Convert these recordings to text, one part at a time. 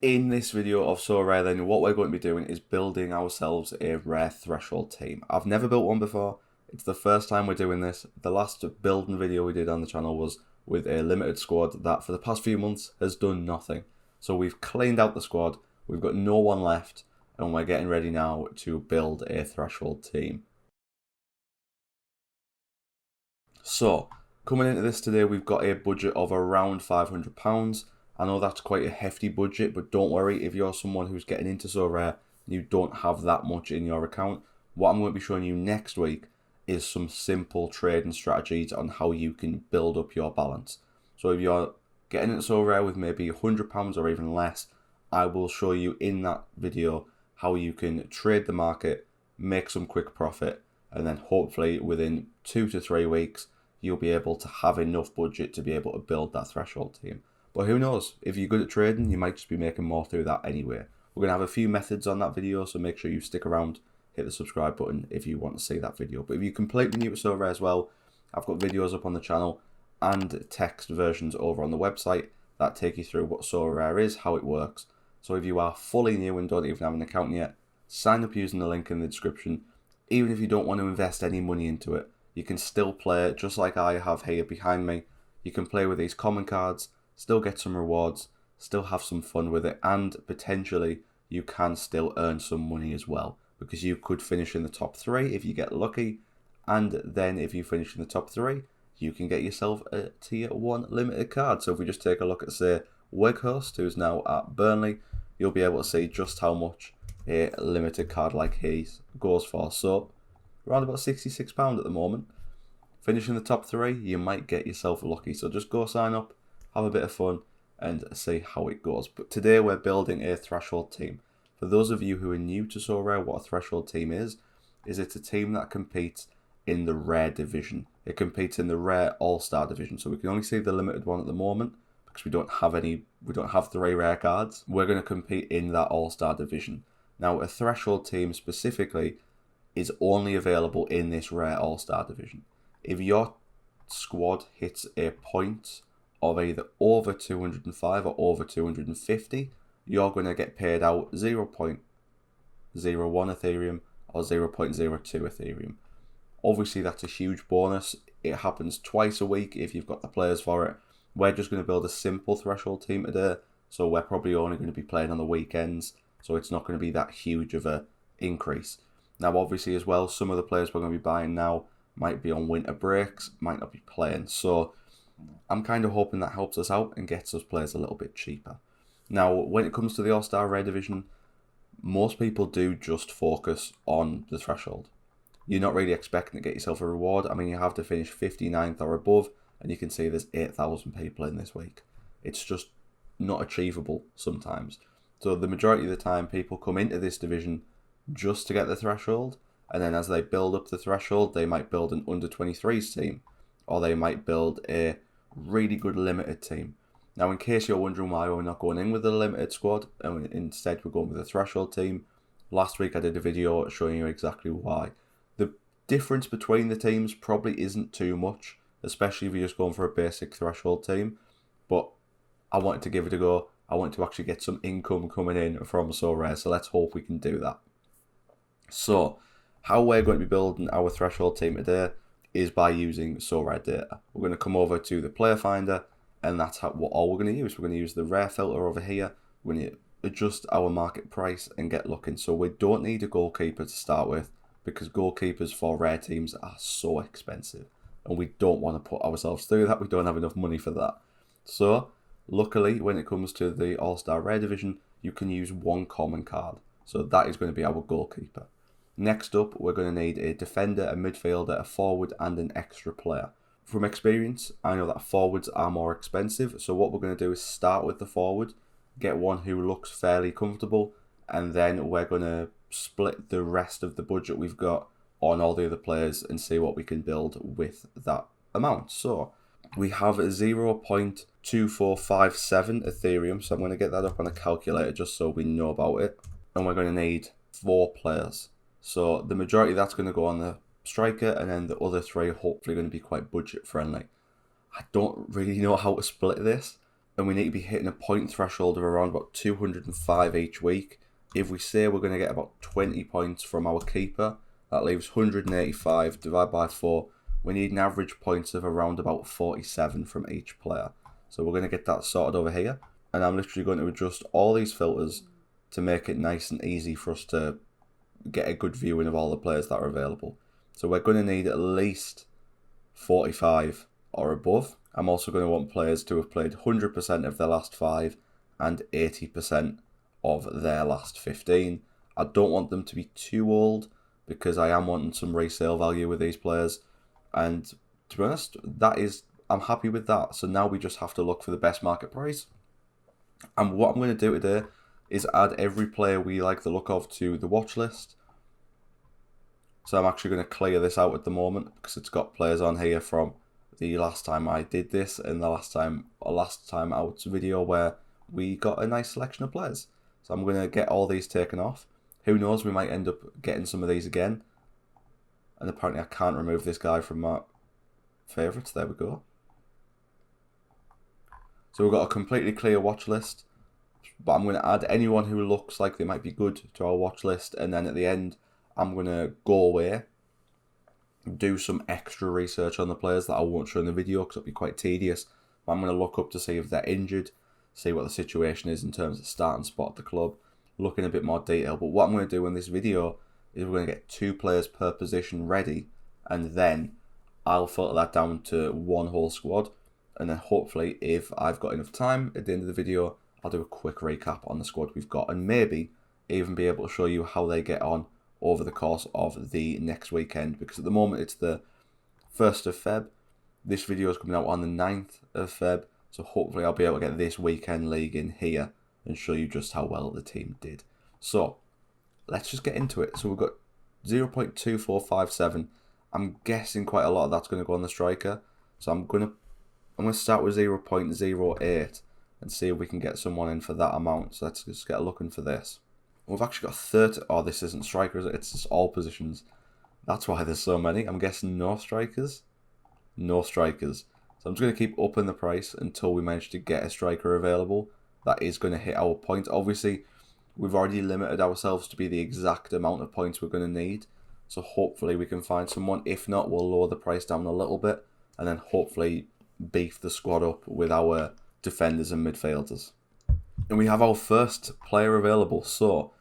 In this video of Sorare, then what we're going to be doing is building ourselves a rare threshold team. I've never built one before. It's the first time we're doing this. The last building video we did on the channel was with a limited squad that for the past few months has done nothing. So we've cleaned out the squad, we've got no one left, and we're getting ready now to build a threshold team. So, coming into this today, we've got a budget of around £500. I know that's quite a hefty budget, but don't worry, if you're someone who's getting into Sorare and you don't have that much in your account, what I'm going to be showing you next week is some simple trading strategies on how you can build up your balance. So if you're getting into Sorare with maybe £100 or even less, I will show you in that video how you can trade the market, make some quick profit, and then hopefully within 2 to 3 weeks, you'll be able to have enough budget to be able to build that threshold team. But who knows, if you're good at trading, you might just be making more through that anyway. We're going to have a few methods on that video, so make sure you stick around, hit the subscribe button if you want to see that video. But if you're completely new to Sorare as well, I've got videos up on the channel and text versions over on the website that take you through what Sorare is, how it works. So if you are fully new and don't even have an account yet, sign up using the link in the description. Even if you don't want to invest any money into it, you can still play just like I have here behind me. You can play with these common cards, still get some rewards, still have some fun with it, and potentially you can still earn some money as well, because you could finish in the top 3 if you get lucky, and then if you finish in the top 3, you can get yourself a tier 1 limited card. So if we just take a look at, say, Weghorst, who's now at Burnley, you'll be able to see just how much a limited card like his goes for. So around about £66 at the moment. Finishing the top 3, you might get yourself lucky. So just go sign up, have a bit of fun, and see how it goes. But today we're building a threshold team. For those of you who are new to Sorare, what a threshold team is it's a team that competes in the rare division. It competes in the rare all-star division. So we can only see the limited one at the moment because we don't have 3 rare cards. We're going to compete in that all-star division. Now, a threshold team specifically is only available in this rare all-star division. If your squad hits a point of either over 205 or over 250, you're going to get paid out 0.01 Ethereum or 0.02 Ethereum. Obviously, that's a huge bonus. It happens twice a week if you've got the players for it. We're just going to build a simple threshold team today, so we're probably only going to be playing on the weekends, so it's not going to be that huge of an increase. Now, obviously, as well, some of the players we're going to be buying now might be on winter breaks, might not be playing. So I'm kind of hoping that helps us out and gets us players a little bit cheaper. Now, when it comes to the All-Star Rare Division, most people do just focus on the threshold. You're not really expecting to get yourself a reward. I mean, you have to finish 59th or above, and you can see there's 8,000 people in this week. It's just not achievable sometimes. So the majority of the time, people come into this division just to get the threshold, and then as they build up the threshold, they might build an under 23s team, or they might build a really good limited team. Now, in case you're wondering why we're not going in with the limited squad, and instead we're going with a threshold team, last week I did a video showing you exactly why. The difference between the teams probably isn't too much, especially if you're just going for a basic threshold team, but I wanted to give it a go. I wanted to actually get some income coming in from Sorare, so let's hope we can do that. So, how we're going to be building our threshold team today is by using Sorare data. We're going to come over to the player finder, and that's all we're going to use. We're going to use the rare filter over here. We're going to adjust our market price and get looking. So we don't need a goalkeeper to start with, because goalkeepers for rare teams are so expensive, and we don't want to put ourselves through that. We don't have enough money for that. So luckily, when it comes to the All-Star Rare Division, you can use one common card. So that is going to be our goalkeeper. Next up, we're going to need a defender, a midfielder, a forward, and an extra player. From experience, I know that forwards are more expensive, so what we're going to do is start with the forward, get one who looks fairly comfortable, and then we're going to split the rest of the budget we've got on all the other players and see what we can build with that amount. So we have 0.2457 Ethereum, so I'm going to get that up on a calculator just so we know about it. And we're going to need 4 players. So the majority of that's going to go on the striker, and then the other 3 hopefully going to be quite budget friendly. I don't really know how to split this, and we need to be hitting a point threshold of around about 205 each week. If we say we're going to get about 20 points from our keeper, that leaves 185 divided by 4. We need an average points of around about 47 from each player. So we're going to get that sorted over here. And I'm literally going to adjust all these filters to make it nice and easy for us to get a good viewing of all the players that are available. So we're going to need at least 45 or above. I'm also going to want players to have played 100% of their last 5 and 80% of their last 15. I don't want them to be too old because I am wanting some resale value with these players. And to be honest, I'm happy with that. So now we just have to look for the best market price. And what I'm going to do today is add every player we like the look of to the watch list. So I'm actually going to clear this out at the moment because it's got players on here from the last time I did this and the last time out video where we got a nice selection of players. So I'm going to get all these taken off. Who knows, we might end up getting some of these again. And apparently I can't remove this guy from my favourites. There we go. So we've got a completely clear watch list. But I'm going to add anyone who looks like they might be good to our watch list. And then at the end, I'm going to go away, do some extra research on the players that I won't show in the video because it'll be quite tedious. But I'm going to look up to see if they're injured, see what the situation is in terms of starting spot at the club, look in a bit more detail. But what I'm going to do in this video is we're going to get 2 players per position ready, and then I'll filter that down to one whole squad. And then hopefully, if I've got enough time at the end of the video, I'll do a quick recap on the squad we've got and maybe even be able to show you how they get on over the course of the next weekend. Because at the moment, it's the 1st of Feb. This video is coming out on the 9th of Feb. So hopefully, I'll be able to get this weekend league in here and show you just how well the team did. So let's just get into it. So we've got 0.2457. I'm guessing quite a lot of that's going to go on the striker. So I'm going to start with 0.08 and see if we can get someone in for that amount. So let's just get looking for this. We've actually got 30. Oh, this isn't strikers. It's just all positions. That's why there's so many. I'm guessing no strikers. No strikers. So I'm just going to keep upping the price until we manage to get a striker available. That is going to hit our points. Obviously, we've already limited ourselves to be the exact amount of points we're going to need. So hopefully we can find someone. If not, we'll lower the price down a little bit. And then hopefully beef the squad up with our defenders and midfielders. And we have our first player available. So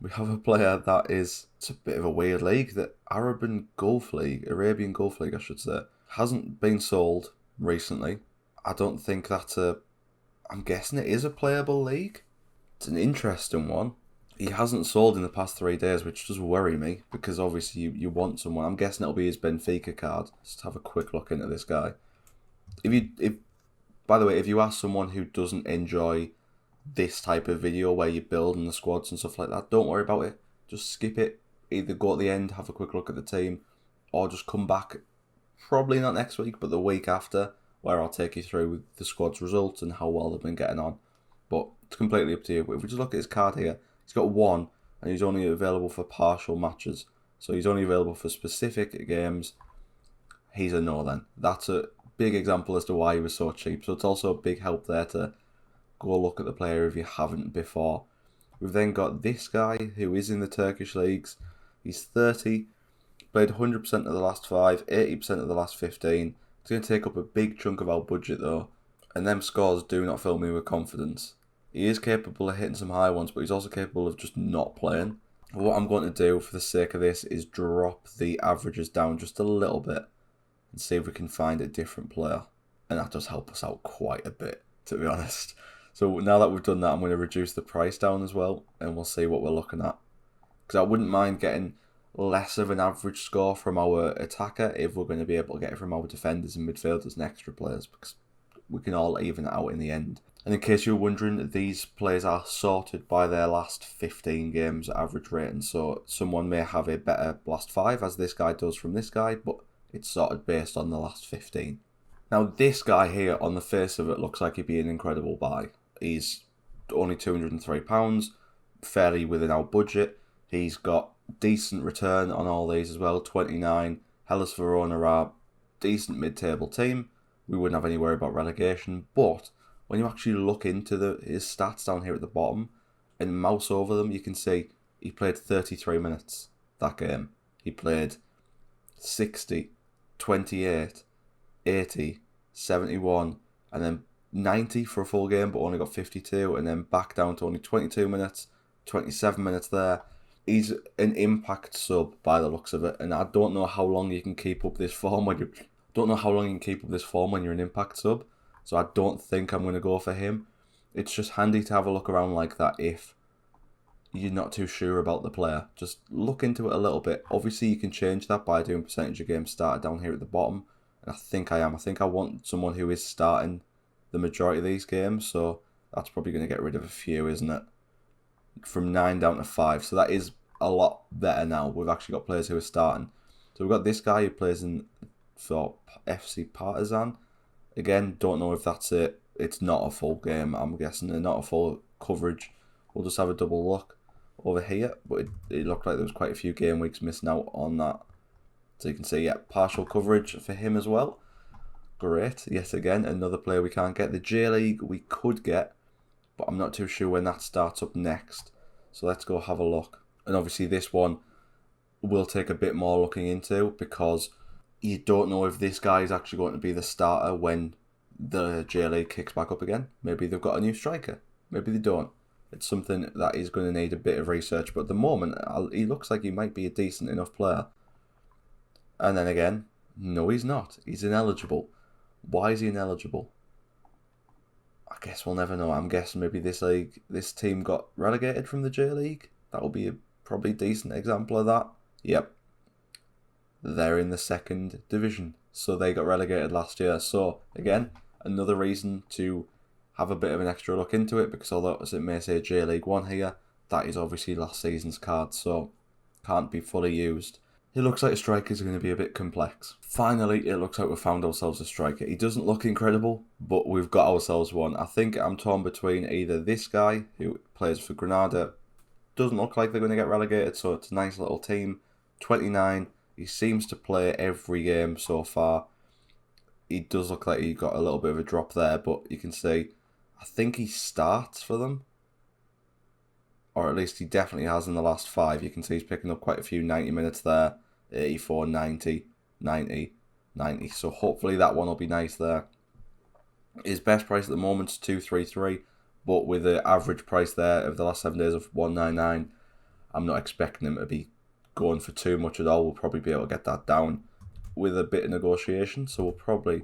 we have a player that is, it's a bit of a weird league, the Arabian Gulf League, I should say. Hasn't been sold recently. I don't think that's I'm guessing it is a playable league. It's an interesting one. He hasn't sold in the past 3 days, which does worry me because obviously you want someone. I'm guessing it'll be his Benfica card. Just have a quick look into this guy. By the way, if you ask someone who doesn't enjoy this type of video where you're building the squads and stuff like that, don't worry about it. Just skip it. Either go at the end, have a quick look at the team, or just come back, probably not next week, but the week after, where I'll take you through the squad's results and how well they've been getting on. But it's completely up to you. But if we just look at his card here, he's got 1, and he's only available for partial matches. So he's only available for specific games. He's a no then. That's a big example as to why he was so cheap. So it's also a big help there to go look at the player if you haven't before. We've then got this guy who is in the Turkish leagues. He's 30, played 100% of the last 5, 80% of the last 15. It's going to take up a big chunk of our budget though. And them scores do not fill me with confidence. He is capable of hitting some high ones, but he's also capable of just not playing. What I'm going to do for the sake of this is drop the averages down just a little bit and see if we can find a different player. And that does help us out quite a bit, to be honest. So now that we've done that, I'm going to reduce the price down as well, and we'll see what we're looking at. Because I wouldn't mind getting less of an average score from our attacker if we're going to be able to get it from our defenders and midfielders and extra players, because we can all even it out in the end. And in case you're wondering, these players are sorted by their last 15 games average rating. So someone may have a better last 5, as this guy does from this guy, but it's sorted based on the last 15. Now this guy here, on the face of it, looks like he'd be an incredible buy. He's only £203, fairly within our budget. He's got decent return on all these as well, 29. Hellas Verona are a decent mid-table team. We wouldn't have any worry about relegation, but when you actually look into his stats down here at the bottom and mouse over them, you can see he played 33 minutes that game. He played 60, 28, 80, 71, and then 90 for a full game, but only got 52, and then back down to only 22 minutes, 27 minutes there. He's an impact sub by the looks of it, and I don't know how long you can keep up this form when you're an impact sub. So I don't think I'm going to go for him. It's just handy to have a look around like that if you're not too sure about the player. Just look into it a little bit. Obviously, you can change that by doing percentage of games started down here at the bottom. And I think I am. I think I want someone who is starting the majority of these games. So that's probably going to get rid of a few, isn't it? From 9 down to 5. So that is a lot better now. We've actually got players who are starting. So we've got this guy who plays for FC Partizan. Again, don't know if that's it. It's not a full game, I'm guessing. They're not a full coverage. We'll just have a double look over here. But it looked like there was quite a few game weeks missing out on that. So you can see, yeah, partial coverage for him as well. Great. Yet again, another player we can't get. The J League we could get, but I'm not too sure when that starts up next. So let's go have a look. And obviously this one will take a bit more looking into because you don't know if this guy is actually going to be the starter when the J League kicks back up again. Maybe they've got a new striker. Maybe they don't. It's something that is going to need a bit of research. But at the moment, he looks like he might be a decent enough player. And then again, no, he's not. He's ineligible. Why is he ineligible? I guess we'll never know. I'm guessing maybe this team got relegated from the J League. That will be a probably decent example of that. Yep. They're in the second division. So they got relegated last year. So again, another reason to have a bit of an extra look into it, because although it may say J League 1 here, that is obviously last season's card, so can't be fully used. It looks like a striker is going to be a bit complex. Finally, it looks like we've found ourselves a striker. He doesn't look incredible, but we've got ourselves one. I think I'm torn between either this guy, who plays for Granada, doesn't look like they're going to get relegated, so it's a nice little team. 29, he seems to play every game so far. He does look like he got a little bit of a drop there, but you can see, I think he starts for them. Or at least he definitely has in the last 5. You can see he's picking up quite a few 90 minutes there. 84, 90, 90, 90. So hopefully that one will be nice there. His best price at the moment is 233. But with the average price there of the last 7 days of 199, I'm not expecting him to be going for too much at all. We'll probably be able to get that down with a bit of negotiation. So we'll probably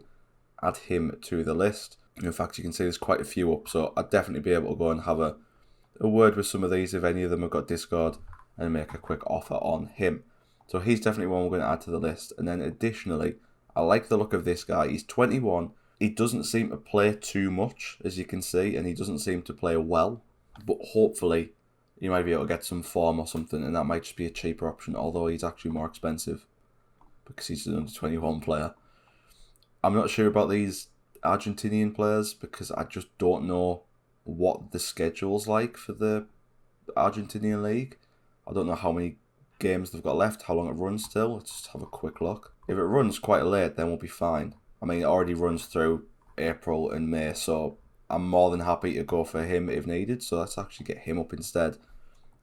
add him to the list. In fact, you can see there's quite a few up. So I'd definitely be able to go and have a word with some of these if any of them have got Discord and make a quick offer on him. So he's definitely one we're going to add to the list. And then additionally, I like the look of this guy. He's 21. He doesn't seem to play too much, as you can see, and he doesn't seem to play well. But hopefully, you might be able to get some form or something, and that might just be a cheaper option, although he's actually more expensive because he's an under 21 player. I'm not sure about these Argentinian players because I just don't know what the schedule's like for the Argentinian league. I don't know how many games they've got left, how long it runs still. Let's just have a quick look. If it runs quite late, then we'll be fine. I mean, it already runs through April and May, so I'm more than happy to go for him if needed. So let's actually get him up instead.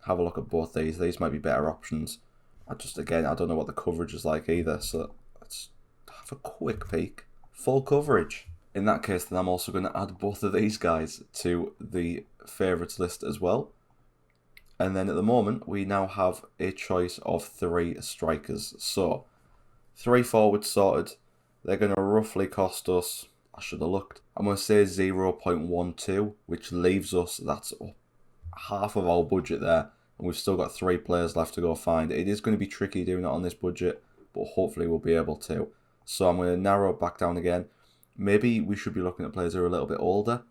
Have a look at both these. These might be better options. I don't know what the coverage is like either, so let's have a quick peek. Full coverage. In that case, then I'm also going to add both of these guys to the favourites list as well. And then at the moment, we now have a choice of 3 strikers. So, 3 forwards sorted. They're going to roughly cost us, I should have looked, I'm going to say 0.12, which leaves us, that's half of our budget there. And we've still got 3 players left to go find. It is going to be tricky doing it on this budget, but hopefully we'll be able to. So I'm going to narrow it back down again. Maybe we should be looking at players who are a little bit older.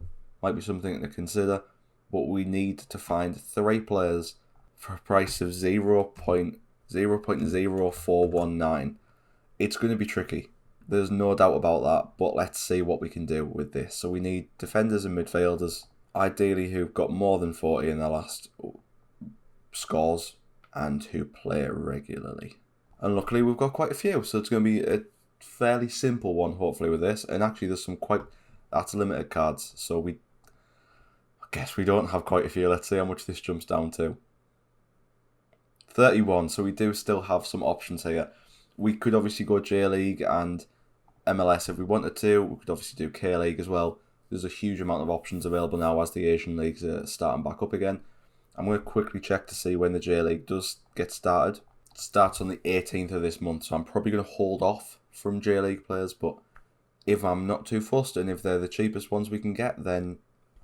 Might be something to consider. But we need to find 3 players for a price of 0.0419. It's going to be tricky. There's no doubt about that. But let's see what we can do with this. So we need defenders and midfielders. Ideally who've got more than 40 in their last scores. And who play regularly. And luckily we've got quite a few. So it's going to be a fairly simple one hopefully with this. And actually there's some quite That's limited cards, so I guess we don't have quite a few. Let's see how much this jumps down to. 31, so we do still have some options here. We could obviously go J-League and MLS if we wanted to. We could obviously do K-League as well. There's a huge amount of options available now as the Asian leagues are starting back up again. I'm going to quickly check to see when the J-League does get started. It starts on the 18th of this month, so I'm probably going to hold off from J-League players, but if I'm not too fussed and if they're the cheapest ones we can get, then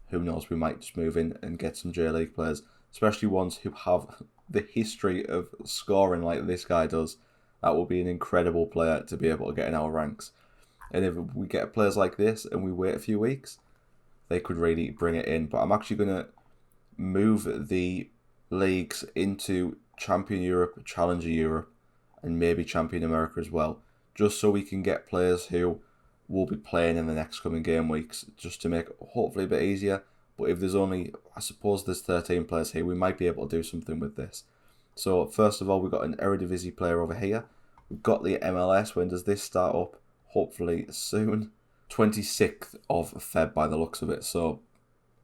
who knows, we might just move in and get some J-League players, especially ones who have the history of scoring like this guy does. That will be an incredible player to be able to get in our ranks. And if we get players like this and we wait a few weeks, they could really bring it in. But I'm actually going to move the leagues into Champion Europe, Challenger Europe, and maybe Champion America as well, just so we can get players who will be playing in the next coming game weeks, just to make it hopefully a bit easier. But if there's only, I suppose there's 13 players here, we might be able to do something with this. So first of all, we've got an Eredivisie player over here. We've got the MLS. When does this start up? Hopefully soon. 26th of Feb by the looks of it. So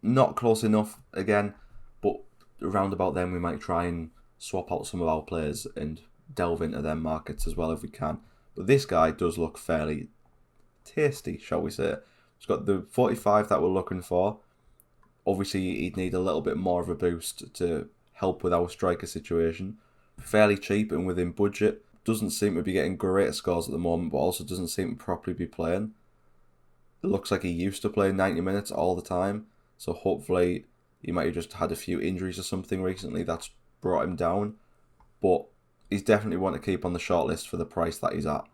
not close enough again, but around about then we might try and swap out some of our players and delve into them markets as well if we can. But this guy does look fairly tasty, shall we say. He's got the 45 that we're looking for. Obviously, he'd need a little bit more of a boost to help with our striker situation. Fairly cheap and within budget. Doesn't seem to be getting great scores at the moment, but also doesn't seem to properly be playing. It looks like he used to play 90 minutes all the time, so hopefully he might have just had a few injuries or something recently that's brought him down. But he's definitely one to keep on the shortlist for the price that he's at.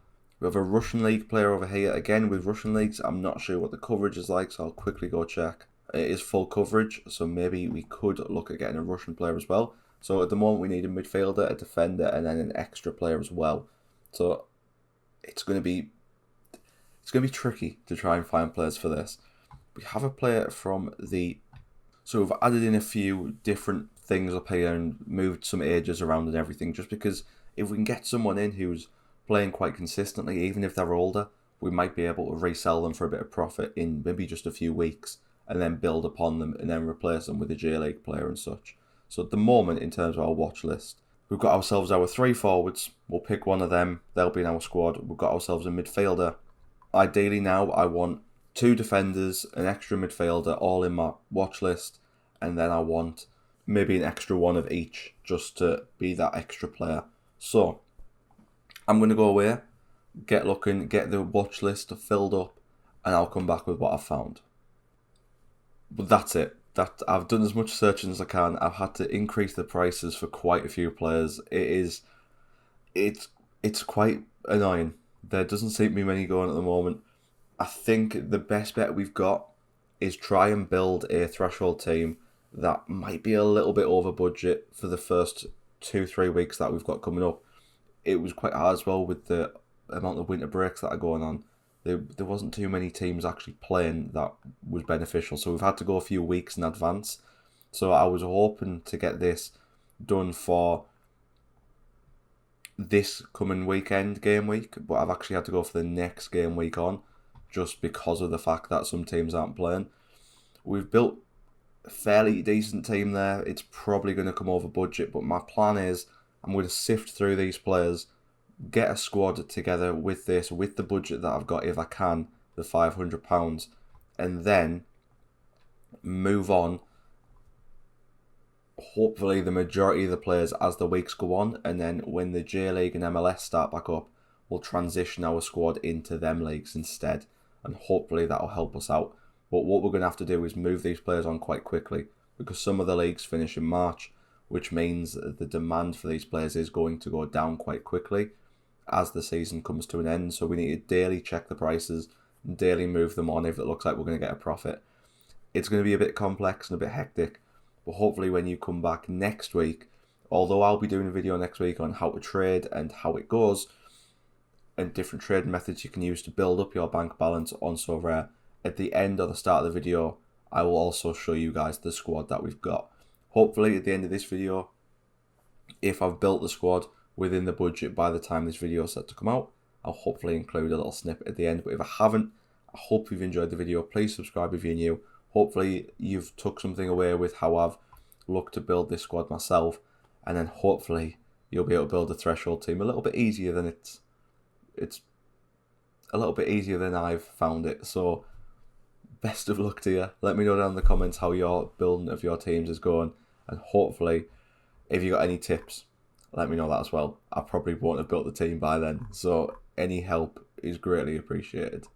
We have a Russian League player over here. Again, with Russian Leagues, I'm not sure what the coverage is like, so I'll quickly go check. It is full coverage, so maybe we could look at getting a Russian player as well. So at the moment, we need a midfielder, a defender, and then an extra player as well. So it's going to be tricky to try and find players for this. We have a player from the... So we've added in a few different things up here and moved some ages around and everything, just because if we can get someone in who's playing quite consistently, even if they're older, we might be able to resell them for a bit of profit in maybe just a few weeks and then build upon them and then replace them with a J-League player and such. So at the moment, in terms of our watch list, we've got ourselves our 3 forwards. We'll pick one of them. They'll be in our squad. We've got ourselves a midfielder. Ideally now, I want 2 defenders, an extra midfielder, all in my watch list. And then I want maybe an extra one of each, just to be that extra player. So I'm going to go away, get looking, get the watch list filled up, and I'll come back with what I've found. But that's it. I've done as much searching as I can. I've had to increase the prices for quite a few players. It's quite annoying. There doesn't seem to be many going at the moment. I think the best bet we've got is try and build a threshold team that might be a little bit over budget for the first 2-3 weeks that we've got coming up. It was quite hard as well with the amount of winter breaks that are going on. There wasn't too many teams actually playing that was beneficial, so we've had to go a few weeks in advance. So I was hoping to get this done for this coming weekend game week, but I've actually had to go for the next game week on, just because of the fact that some teams aren't playing. We've built a fairly decent team there. It's probably going to come over budget, but my plan is I'm going to sift through these players, get a squad together with this, with the budget that I've got if I can, the £500, and then move on, hopefully the majority of the players as the weeks go on, and then when the J-League and MLS start back up, we'll transition our squad into them leagues instead, and hopefully that'll help us out. But what we're going to have to do is move these players on quite quickly, because some of the leagues finish in March, which means the demand for these players is going to go down quite quickly as the season comes to an end. So we need to daily check the prices and daily move them on if it looks like we're going to get a profit. It's going to be a bit complex and a bit hectic, but hopefully when you come back next week, although I'll be doing a video next week on how to trade and how it goes and different trade methods you can use to build up your bank balance on Sorare, at the end or the start of the video I will also show you guys the squad that we've got. Hopefully at the end of this video, if I've built the squad within the budget by the time this video is set to come out, I'll hopefully include a little snippet at the end. But if I haven't, I hope you've enjoyed the video. Please subscribe if you're new. Hopefully you've took something away with how I've looked to build this squad myself, and then hopefully you'll be able to build a threshold team a little bit easier than it's a little bit easier than I've found it. So best of luck to you. Let me know down in the comments how your building of your teams is going, and hopefully if you got any tips, let me know that as well. I probably won't have built the team by then, so any help is greatly appreciated.